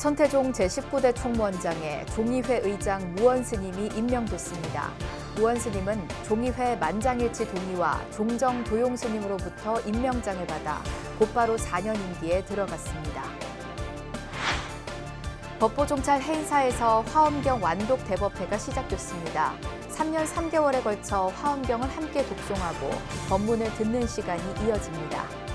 천태종 제19대 총무원장에 종의회 의장 무원 스님이 임명됐습니다. 무원 스님은 종의회 만장일치 동의와 종정 도용 스님으로부터 임명장을 받아 곧바로 4년 임기에 들어갔습니다. 법보종찰 해인사에서 화엄경 완독 대법회가 시작됐습니다. 3년 3개월에 걸쳐 화엄경을 함께 독송하고 법문을 듣는 시간이 이어집니다.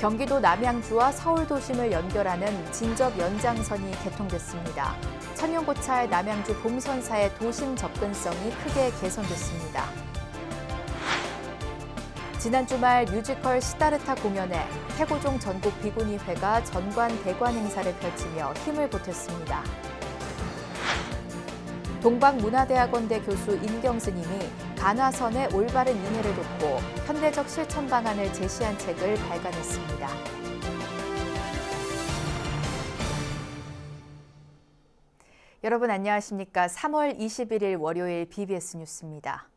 경기도 남양주와 서울 도심을 연결하는 진접 연장선이 개통됐습니다. 천연고찰 남양주 봄선사의 도심 접근성이 크게 개선됐습니다. 지난 주말 뮤지컬 시다르타 공연에 태고종 전국 비구니회가 전관 대관 행사를 펼치며 힘을 보탰습니다. 동방문화대학원대 교수 인경 스님이 간화선의 올바른 인해를 돕고 현대적 실천 방안을 제시한 책을 발간했습니다. 여러분 안녕하십니까? 3월 21일 월요일 BBS 뉴스입니다.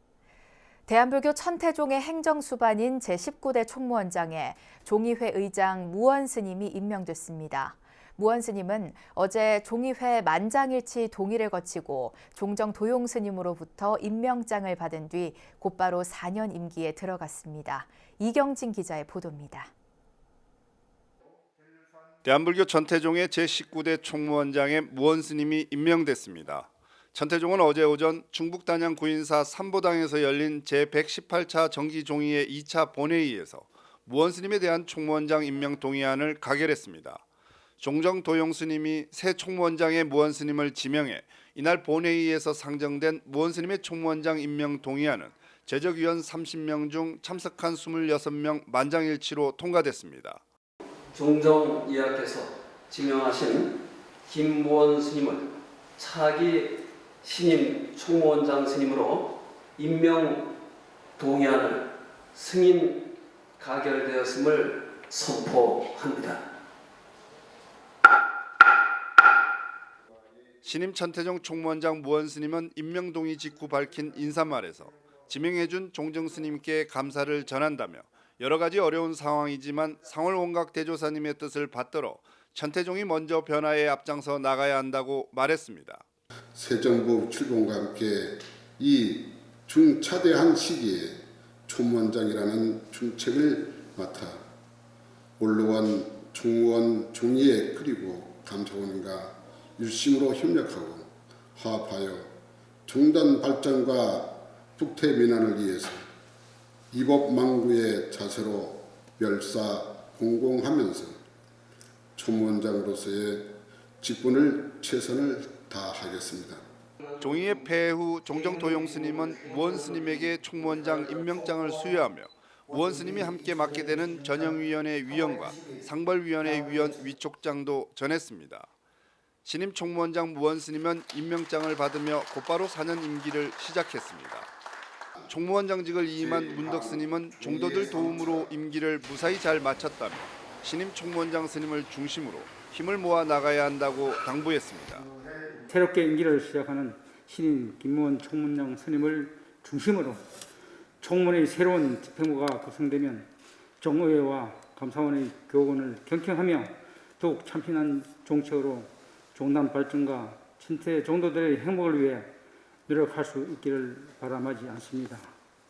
대한불교 천태종의 행정수반인 제19대 총무원장에 종의회 의장 무원 스님이 임명됐습니다. 무원 스님은 어제 종의회 만장일치 동의를 거치고 종정 도용 스님으로부터 임명장을 받은 뒤 곧바로 4년 임기에 들어갔습니다. 이경진 기자의 보도입니다. 대한불교 천태종의 제19대 총무원장에 무원 스님이 임명됐습니다. 천태종은 어제 오전 충북 단양 구인사 삼보당에서 열린 제118차 정기종의회 2차 본회의에서 무원 스님에 대한 총무원장 임명 동의안을 가결했습니다. 종정 도용 스님이 새 총무원장의 무원 스님을 지명해 이날 본회의에서 상정된 무원 스님의 총무원장 임명 동의안은 제적위원 30명 중 참석한 26명 만장일치로 통과됐습니다. 종정 이하께서 지명하신 김무원 스님을 차기 신임 총무원장 스님으로 임명 동의안을 승인 가결되었음을 선포합니다. 신임 천태종 총무원장 무원 스님은 임명 동의 직후 밝힌 인사말에서 지명해준 종정 스님께 감사를 전한다며 여러 가지 어려운 상황이지만 상월 원각 대조사님의 뜻을 받들어 천태종이 먼저 변화에 앞장서 나가야 한다고 말했습니다. 새 정부 출범과 함께 이 중차대한 시기에 총무원장이라는 중책을 맡아 원로원, 총무원, 종의회 그리고 감사원과 일심으로 협력하고 화합하여 종단 발전과 북태 민안을 위해서 이법망구의 자세로 멸사공공하면서 총무원장으로서의 직분을 최선을 다하겠습니다. 종의회 폐해 후 종정 도용 스님은 무원 스님에게 총무원장 임명장을 수여하며 무원 스님이 함께 맡게 되는 전형위원회 위원과 상벌위원회 위원 위촉장도 전했습니다. 신임 총무원장 무원 스님은 임명장을 받으며 곧바로 4년 임기를 시작했습니다. 총무원장직을 이임한 문덕 스님은 종도들 도움으로 임기를 무사히 잘 마쳤다며 신임 총무원장 스님을 중심으로 힘을 모아 나가야 한다고 당부했습니다. 새롭게 임기를 시작하는 신임 김무원 총무원장 스님을 중심으로 총무원의 새로운 집행부가 구성되면 정의회와 감사원의 교훈을 경청하며 더욱 참신한 정책으로 종단 발전과 친태 종도들의 행복을 위해 노력할 수 있기를 바람하지 않습니다.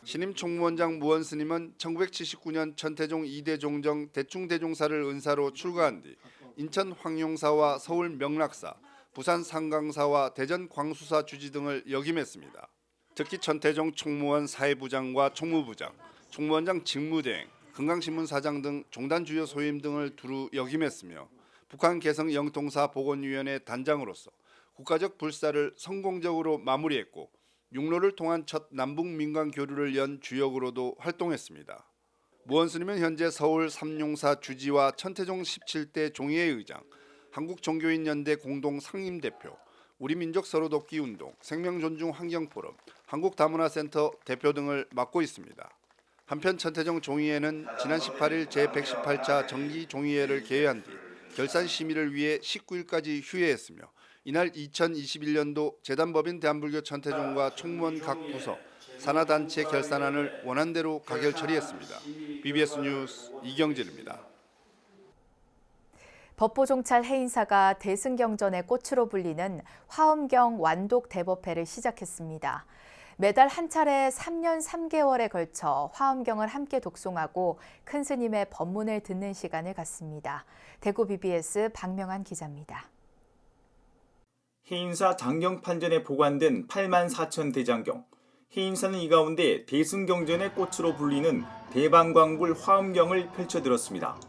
신임 총무원장 무원 스님은 1979년 천태종 2대 종정 대충대종사를 은사로 출가한 뒤 인천 황룡사와 서울 명락사, 부산 상강사와 대전 광수사 주지 등을 역임했습니다. 특히 천태종 총무원 사회부장과 총무부장, 총무원장 직무대행, 건강신문사장 등 종단 주요 소임 등을 두루 역임했으며 북한 개성 영통사 보건위원회 단장으로서 국가적 불사를 성공적으로 마무리했고 육로를 통한 첫 남북 민간 교류를 연 주역으로도 활동했습니다. 무원 스님은 현재 서울 삼룡사 주지와 천태종 17대 종의회 의장, 한국종교인연대 공동 상임대표, 우리민족 서로돕기 운동, 생명존중 환경포럼, 한국다문화센터 대표 등을 맡고 있습니다. 한편 천태종 종의회는 지난 18일 제118차 정기종의회를 개회한 뒤 결산 심의를 위해 19일까지 휴회했으며 이날 2021년도 재단법인 대한불교 천태종과 총무원 각 부서, 산하단체 결산안을 원안대로 가결 처리했습니다. BBS 뉴스 이경진입니다. 법보종찰 해인사가 대승경전의 꽃으로 불리는 화엄경 완독 대법회를 시작했습니다. 매달 한 차례 3년 3개월에 걸쳐 화엄경을 함께 독송하고 큰 스님의 법문을 듣는 시간을 갖습니다. 대구 BBS 박명환 기자입니다. 해인사 장경판전에 보관된 84,000 대장경. 해인사는 이 가운데 대승경전의 꽃으로 불리는 대방광불 화엄경을 펼쳐들었습니다.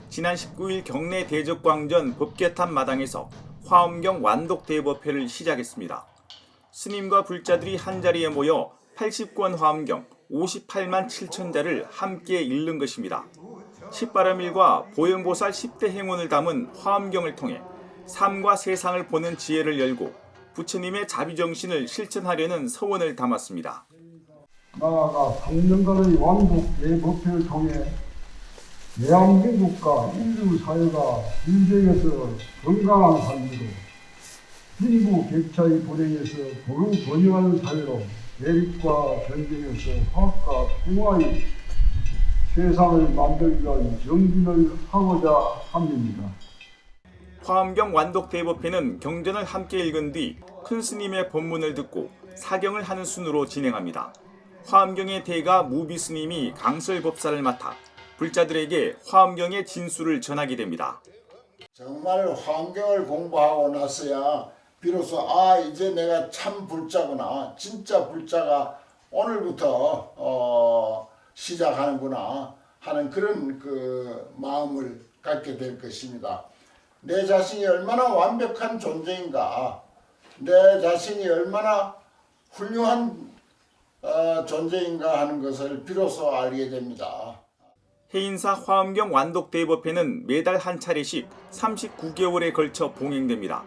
지난 19일 경내 대적광전 법계탑 마당에서 화엄경 완독 대법회를 시작했습니다. 스님과 불자들이 한자리에 모여 80권 화엄경 58만 7천자를 함께 읽는 것입니다. 십바람일과 보현보살 10대 행운을 담은 화엄경을 통해 삶과 세상을 보는 지혜를 열고 부처님의 자비정신을 실천하려는 서원을 담았습니다. 나아가 3년간의 완독 대법회를 통해 대한민국과 인류 사회가 인생에서 건강한 삶으로 빈부격차의 불행에서 복음 번영하는 사회로 대립과 전쟁에서 화합과 평화의 세상을 만들기 위한 정진을 하고자 합니다. 화엄경 완독 대법회는 경전을 함께 읽은 뒤 큰 스님의 법문을 듣고 사경을 하는 순으로 진행합니다. 화엄경의 대가 무비 스님이 강설법사를 맡아 불자들에게 화엄경의 진수를 전하게 됩니다. 정말 화엄경을 공부하고 나서야 비로소 이제 내가 참 불자구나, 진짜 불자가 오늘부터 시작하는구나 하는 그런 마음을 갖게 될 것입니다. 내 자신이 얼마나 완벽한 존재인가, 내 자신이 얼마나 훌륭한 존재인가 하는 것을 비로소 알게 됩니다. 해인사 화엄경 완독 대법회는 매달 한 차례씩 39개월에 걸쳐 봉행됩니다.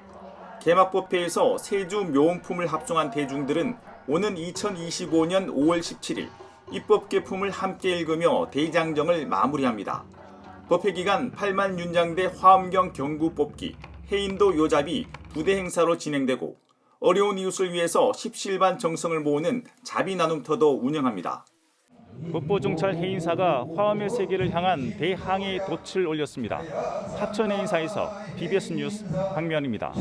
개막법회에서 세주 묘원품을 합종한 대중들은 오는 2025년 5월 17일 입법계품을 함께 읽으며 대장정을 마무리합니다. 법회 기간 8만 윤장대 화엄경 경구 뽑기, 해인도 요잡이 부대 행사로 진행되고 어려운 이웃을 위해서 십시일반 정성을 모으는 자비 나눔터도 운영합니다. 법보종찰 해인사가 화엄의 세계를 향한 대항해 돛을 올렸습니다. 합천 해인사에서 BBS 뉴스 박명환입니다.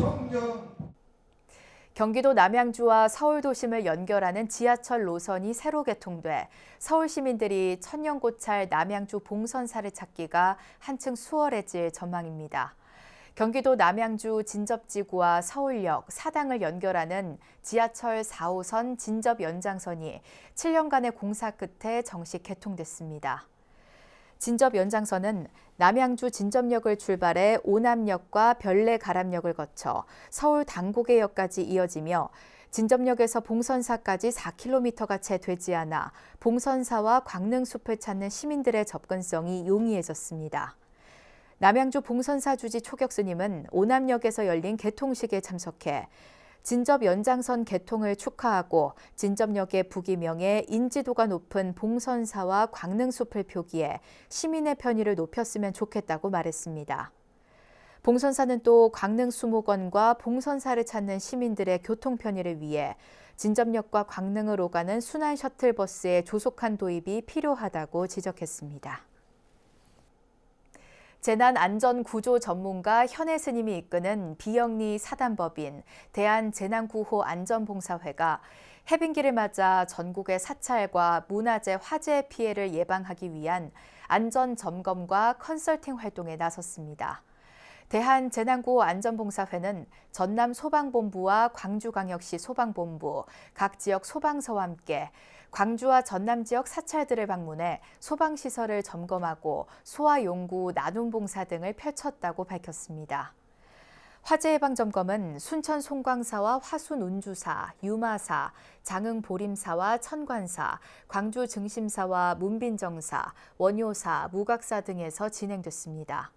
경기도 남양주와 서울 도심을 연결하는 지하철 노선이 새로 개통돼 서울 시민들이 천년고찰 남양주 봉선사를 찾기가 한층 수월해질 전망입니다. 경기도 남양주 진접지구와 서울역, 사당을 연결하는 지하철 4호선 진접 연장선이 7년간의 공사 끝에 정식 개통됐습니다. 진접 연장선은 남양주 진접역을 출발해 오남역과 별내가람역을 거쳐 서울 당고개역까지 이어지며 진접역에서 봉선사까지 4km가 채 되지 않아 봉선사와 광능숲을 찾는 시민들의 접근성이 용이해졌습니다. 남양주 봉선사 주지 초격스님은 오남역에서 열린 개통식에 참석해 진접 연장선 개통을 축하하고 진접역의 부기명에 인지도가 높은 봉선사와 광능숲을 표기해 시민의 편의를 높였으면 좋겠다고 말했습니다. 봉선사는 또 광능수목원과 봉선사를 찾는 시민들의 교통 편의를 위해 진접역과 광능을 오가는 순환 셔틀버스의 조속한 도입이 필요하다고 지적했습니다. 재난안전구조 전문가 현혜 스님이 이끄는 비영리 사단법인 대한재난구호안전봉사회가 해빙기를 맞아 전국의 사찰과 문화재 화재 피해를 예방하기 위한 안전점검과 컨설팅 활동에 나섰습니다. 대한재난구호안전봉사회는 전남소방본부와 광주광역시 소방본부, 각 지역 소방서와 함께 광주와 전남 지역 사찰들을 방문해 소방시설을 점검하고 소화용구, 나눔봉사 등을 펼쳤다고 밝혔습니다. 화재 예방 점검은 순천 송광사와 화순 운주사, 유마사, 장흥 보림사와 천관사, 광주 증심사와 문빈정사, 원효사, 무각사 등에서 진행됐습니다.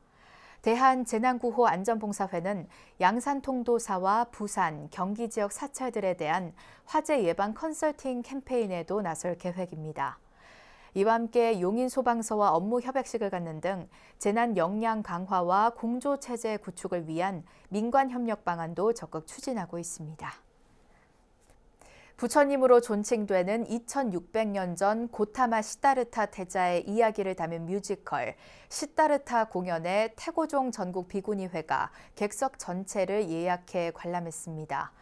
대한재난구호안전봉사회는 양산통도사와 부산, 경기 지역 사찰들에 대한 화재 예방 컨설팅 캠페인에도 나설 계획입니다. 이와 함께 용인소방서와 업무 협약식을 갖는 등 재난 역량 강화와 공조체제 구축을 위한 민관협력 방안도 적극 추진하고 있습니다. 부처님으로 존칭되는 2600년 전 고타마 시다르타 태자의 이야기를 담은 뮤지컬 시다르타 공연에 태고종 전국 비구니회가 객석 전체를 예약해 관람했습니다.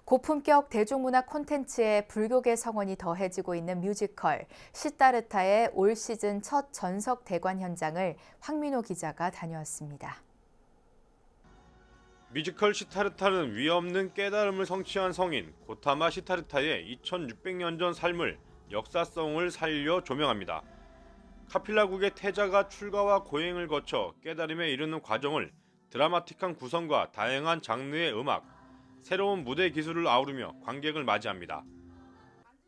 고품격 대중문화 콘텐츠에 불교계 성원이 더해지고 있는 뮤지컬 시다르타의 올 시즌 첫 전석 대관 현장을 황민호 기자가 다녀왔습니다. 뮤지컬 시타르타는 위없는 깨달음을 성취한 성인 고타마 시타르타의 2600년 전 삶을 역사성을 살려 조명합니다. 카필라국의 태자가 출가와 고행을 거쳐 깨달음에 이르는 과정을 드라마틱한 구성과 다양한 장르의 음악, 새로운 무대 기술을 아우르며 관객을 맞이합니다.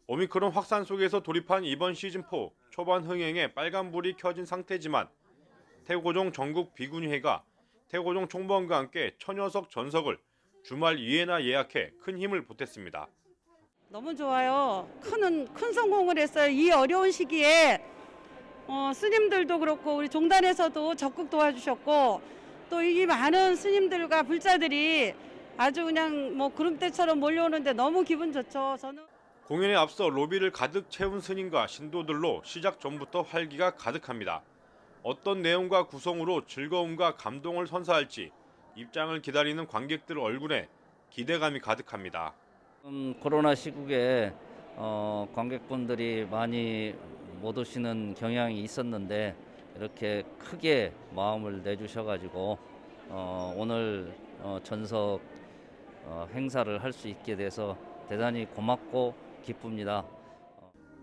오미크론 확산 속에서 돌입한 이번 시즌4 초반 흥행에 빨간불이 켜진 상태지만 태고종 전국 비구니회가 태고종 총무원과 함께 천여석 전석을 주말 2회나 예약해 큰 힘을 보탰습니다. 너무 좋아요. 큰 성공을 했어요. 이 어려운 시기에 스님들도 그렇고 우리 종단에서도 적극 도와주셨고 또 이 많은 스님들과 불자들이 아주 그냥 뭐 구름대처럼 몰려오는데 너무 기분 좋죠. 저는 공연에 앞서 로비를 가득 채운 스님과 신도들로 시작 전부터 활기가 가득합니다. 어떤 내용과 구성으로 즐거움과 감동을 선사할지 입장을 기다리는 관객들 얼굴에 기대감이 가득합니다. 코로나 시국에 관객분들이 많이 못 오시는 경향이 있었는데 이렇게 크게 마음을 내주셔가지고 오늘 전석 행사를 할 수 있게 돼서 대단히 고맙고 기쁩니다.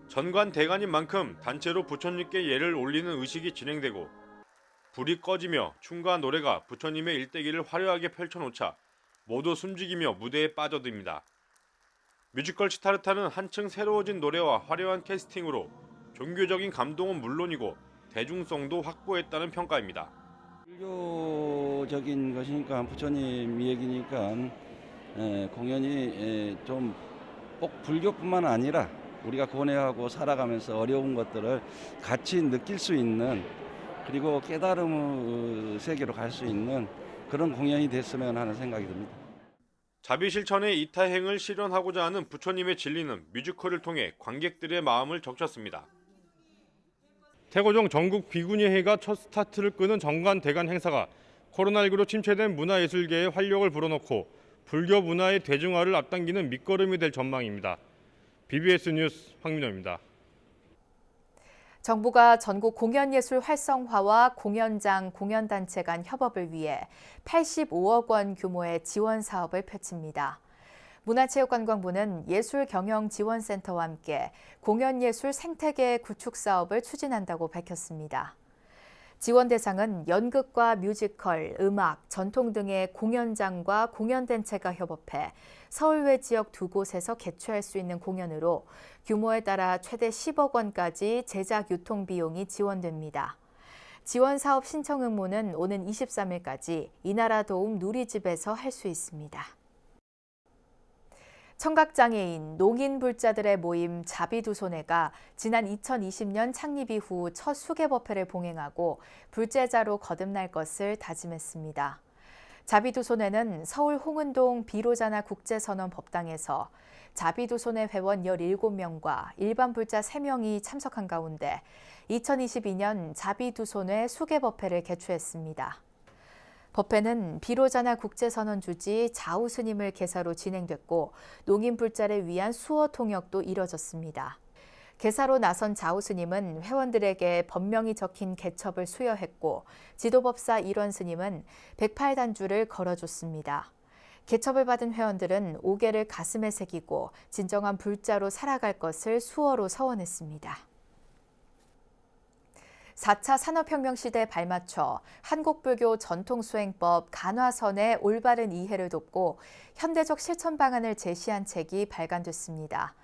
전관 대관인 만큼 단체로 부처님께 예를 올리는 의식이 진행되고 불이 꺼지며 춤과 노래가 부처님의 일대기를 화려하게 펼쳐놓자 모두 숨죽이며 무대에 빠져듭니다. 뮤지컬 시타르타는 한층 새로워진 노래와 화려한 캐스팅으로 종교적인 감동은 물론이고 대중성도 확보했다는 평가입니다. 불교적인 것이니까 부처님 얘기니까 공연이 좀 꼭 불교뿐만 아니라 우리가 고뇌하고 살아가면서 어려운 것들을 같이 느낄 수 있는 그리고 깨달음의 세계로 갈 수 있는 그런 공연이 됐으면 하는 생각이 듭니다. 자비실천의 이타행을 실현하고자 하는 부처님의 진리는 뮤지컬을 통해 관객들의 마음을 적셨습니다. 태고종 전국 비구니회가 첫 스타트를 끄는 정관 대관 행사가 코로나19로 침체된 문화예술계에 활력을 불어넣고 불교 문화의 대중화를 앞당기는 밑거름이 될 전망입니다. BBS 뉴스 황민호입니다. 정부가 전국 공연예술 활성화와 공연장, 공연단체 간 협업을 위해 85억 원 규모의 지원 사업을 펼칩니다. 문화체육관광부는 예술경영지원센터와 함께 공연예술 생태계 구축 사업을 추진한다고 밝혔습니다. 지원 대상은 연극과 뮤지컬, 음악, 전통 등의 공연장과 공연단체가 협업해 서울 외 지역 2곳에서 개최할 수 있는 공연으로 규모에 따라 최대 10억 원까지 제작 유통 비용이 지원됩니다. 지원 사업 신청 응모는 오는 23일까지 이나라 도움 누리집에서 할 수 있습니다. 청각장애인, 농인불자들의 모임 자비두손회가 지난 2020년 창립 이후 첫 수개법회를 봉행하고 불제자로 거듭날 것을 다짐했습니다. 자비두손회는 서울 홍은동 비로자나 국제선언 법당에서 자비두손회 회원 17명과 일반 불자 3명이 참석한 가운데 2022년 자비두손회 수개법회를 개최했습니다. 법회는 비로자나 국제선언 주지 자우 스님을 개사로 진행됐고 농인불자를 위한 수어 통역도 이뤄졌습니다. 개사로 나선 자우 스님은 회원들에게 법명이 적힌 개첩을 수여했고 지도법사 일원 스님은 108단주를 걸어줬습니다. 개첩을 받은 회원들은 5개를 가슴에 새기고 진정한 불자로 살아갈 것을 수어로 서원했습니다. 4차 산업혁명 시대에 발맞춰 한국불교 전통수행법 간화선의 올바른 이해를 돕고 현대적 실천 방안을 제시한 책이 발간됐습니다.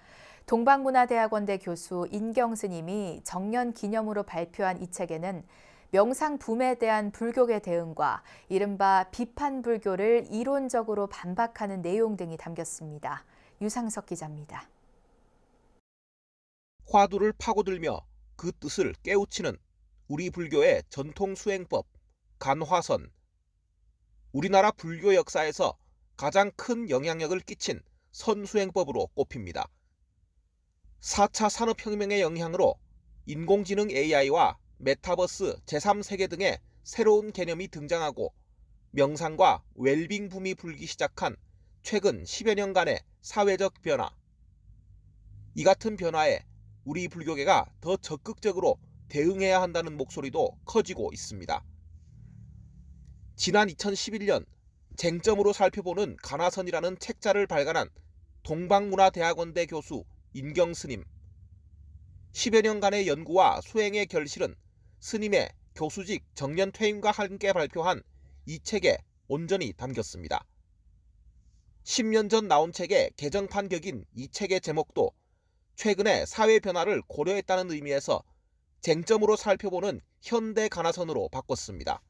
동방문화대학원대 교수 인경 스님이 정년 기념으로 발표한 이 책에는 명상 붐에 대한 불교계 대응과 이른바 비판 불교를 이론적으로 반박하는 내용 등이 담겼습니다. 유상석 기자입니다. 화두를 파고들며 그 뜻을 깨우치는 우리 불교의 전통 수행법, 간화선. 우리나라 불교 역사에서 가장 큰 영향력을 끼친 선수행법으로 꼽힙니다. 4차 산업혁명의 영향으로 인공지능 AI와 메타버스 제3세계 등의 새로운 개념이 등장하고 명상과 웰빙 붐이 불기 시작한 최근 10여 년간의 사회적 변화. 이 같은 변화에 우리 불교계가 더 적극적으로 대응해야 한다는 목소리도 커지고 있습니다. 지난 2011년 쟁점으로 살펴보는 가나선이라는 책자를 발간한 동방문화대학원대 교수 인경 스님. 10여 년간의 연구와 수행의 결실은 스님의 교수직 정년 퇴임과 함께 발표한 이 책에 온전히 담겼습니다. 10년 전 나온 책의 개정판격인 이 책의 제목도 최근의 사회 변화를 고려했다는 의미에서 쟁점으로 살펴보는 현대 가나선으로 바꿨습니다.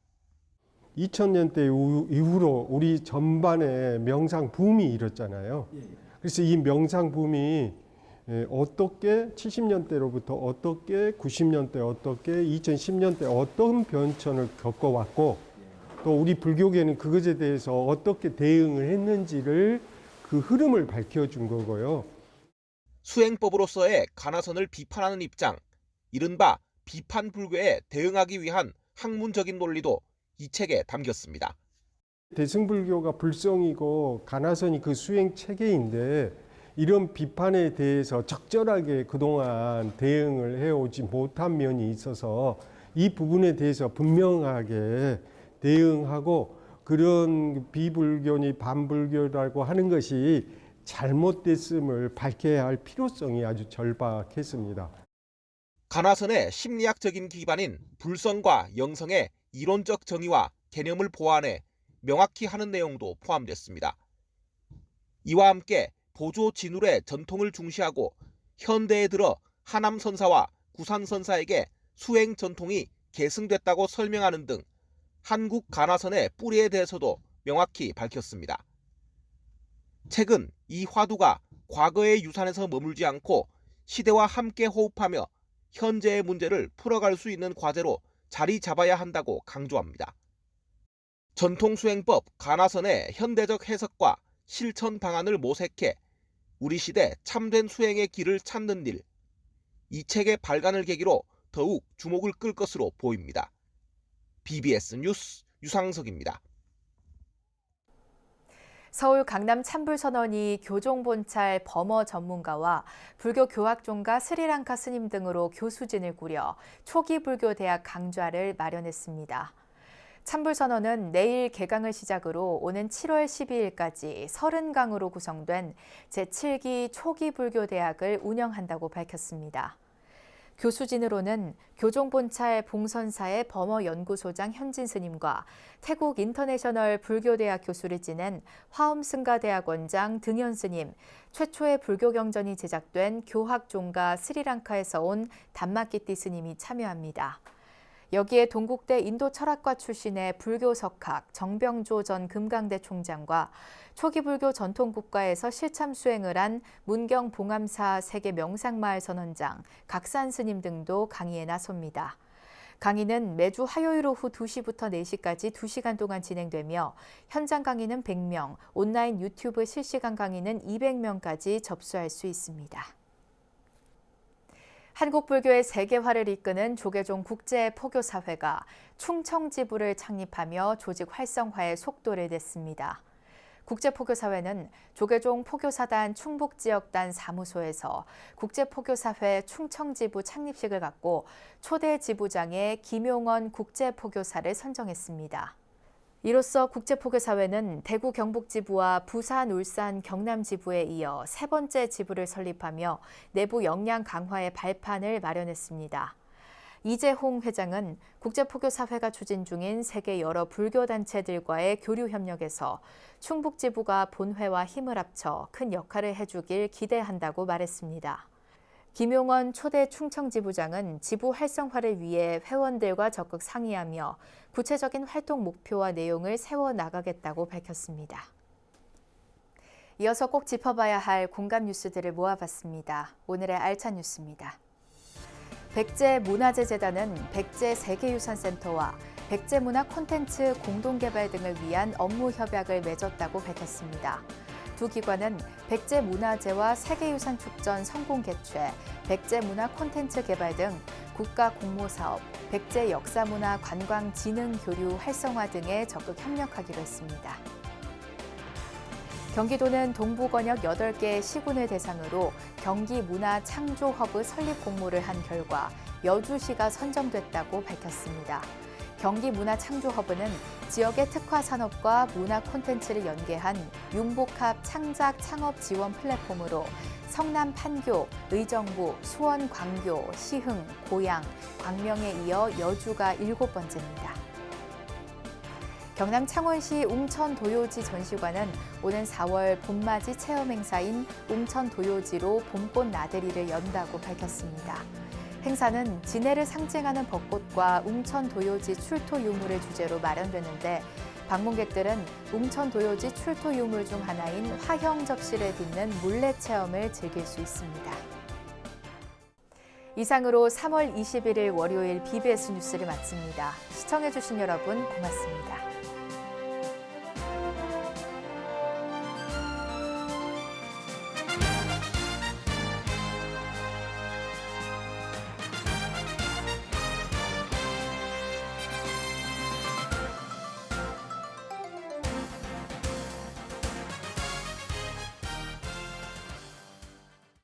2000년대 이후로 우리 전반에 명상 붐이 일었잖아요. 그래서 이 명상 붐이 어떻게 70년대로부터 어떻게 90년대 어떻게 2010년대 어떤 변천을 겪어왔고 또 우리 불교계는 그것에 대해서 어떻게 대응을 했는지를 그 흐름을 밝혀준 거고요. 수행법으로서의 가나선을 비판하는 입장, 이른바 비판 불교에 대응하기 위한 학문적인 논리도 이 책에 담겼습니다. 대승불교가 불성이고 가나선이 그 수행 체계인데 이런 비판에 대해서 적절하게 그동안 대응을 해오지 못한 면이 있어서 이 부분에 대해서 분명하게 대응하고 그런 비불교니 반불교라고 하는 것이 잘못됐음을 밝혀야 할 필요성이 아주 절박했습니다. 가나선의 심리학적인 기반인 불성과 영성의 이론적 정의와 개념을 보완해 명확히 하는 내용도 포함됐습니다. 이와 함께 보조 진울의 전통을 중시하고 현대에 들어 하남 선사와 구산 선사에게 수행 전통이 계승됐다고 설명하는 등 한국 가나선의 뿌리에 대해서도 명확히 밝혔습니다. 책은 이 화두가 과거의 유산에서 머물지 않고 시대와 함께 호흡하며 현재의 문제를 풀어갈 수 있는 과제로 자리 잡아야 한다고 강조합니다. 전통수행법 가나선의 현대적 해석과 실천 방안을 모색해 우리 시대 참된 수행의 길을 찾는 일, 이 책의 발간을 계기로 더욱 주목을 끌 것으로 보입니다. BBS 뉴스 유상석입니다. 서울 강남 찬불선언이 교종본찰 범어 전문가와 불교 교학종가 스리랑카 스님 등으로 교수진을 꾸려 초기 불교 대학 강좌를 마련했습니다. 찬불선언은 내일 개강을 시작으로 오는 7월 12일까지 30강으로 구성된 제7기 초기 불교 대학을 운영한다고 밝혔습니다. 교수진으로는 교종본찰 봉선사의 범어연구소장 현진 스님과 태국 인터내셔널 불교대학 교수를 지낸 화엄승가대학원장 등현 스님, 최초의 불교경전이 제작된 교학종가 스리랑카에서 온 담마키띠 스님이 참여합니다. 여기에 동국대 인도철학과 출신의 불교석학 정병조 전 금강대 총장과 초기 불교 전통국가에서 실참 수행을 한 문경 봉암사 세계 명상마을 선원장 각산 스님 등도 강의에 나섭니다. 강의는 매주 화요일 오후 2시부터 4시까지 2시간 동안 진행되며 현장 강의는 100명, 온라인 유튜브 실시간 강의는 200명까지 접수할 수 있습니다. 한국불교의 세계화를 이끄는 조계종 국제포교사회가 충청지부를 창립하며 조직 활성화에 속도를 냈습니다. 국제포교사회는 조계종 포교사단 충북지역단 사무소에서 국제포교사회 충청지부 창립식을 갖고 초대 지부장에 김용원 국제포교사를 선정했습니다. 이로써 국제포교사회는 대구 경북지부와 부산, 울산, 경남지부에 이어 세 번째 지부를 설립하며 내부 역량 강화의 발판을 마련했습니다. 이재홍 회장은 국제포교사회가 추진 중인 세계 여러 불교단체들과의 교류 협력에서 충북지부가 본회와 힘을 합쳐 큰 역할을 해주길 기대한다고 말했습니다. 김용원 초대 충청지부장은 지부 활성화를 위해 회원들과 적극 상의하며 구체적인 활동 목표와 내용을 세워나가겠다고 밝혔습니다. 이어서 꼭 짚어봐야 할 공감 뉴스들을 모아봤습니다. 오늘의 알찬 뉴스입니다. 백제문화재재단은 백제세계유산센터와 백제문화 콘텐츠 공동개발 등을 위한 업무 협약을 맺었다고 밝혔습니다. 두 두 기관은 백제문화제와 세계유산축전 성공 개최, 백제문화 콘텐츠 개발 등 국가 공모사업, 백제역사문화 관광진흥 교류 활성화 등에 적극 협력하기로 했습니다. 경기도는 동부 권역 8개 시군을 대상으로 경기문화창조허브 설립 공모를 한 결과 여주시가 선정됐다고 밝혔습니다. 경기문화창조허브는 지역의 특화 산업과 문화 콘텐츠를 연계한 융복합 창작 창업 지원 플랫폼으로 성남 판교, 의정부, 수원 광교, 시흥, 고양, 광명에 이어 여주가 7번째입니다. 경남 창원시 웅천도요지 전시관은 오는 4월 봄맞이 체험 행사인 웅천도요지로 봄꽃 나들이를 연다고 밝혔습니다. 행사는 진해를 상징하는 벚꽃과 웅천도요지 출토 유물을 주제로 마련되는데 방문객들은 웅천도요지 출토 유물 중 하나인 화형 접시를 빚는 물레 체험을 즐길 수 있습니다. 이상으로 3월 21일 월요일 BBS 뉴스를 마칩니다. 시청해주신 여러분 고맙습니다.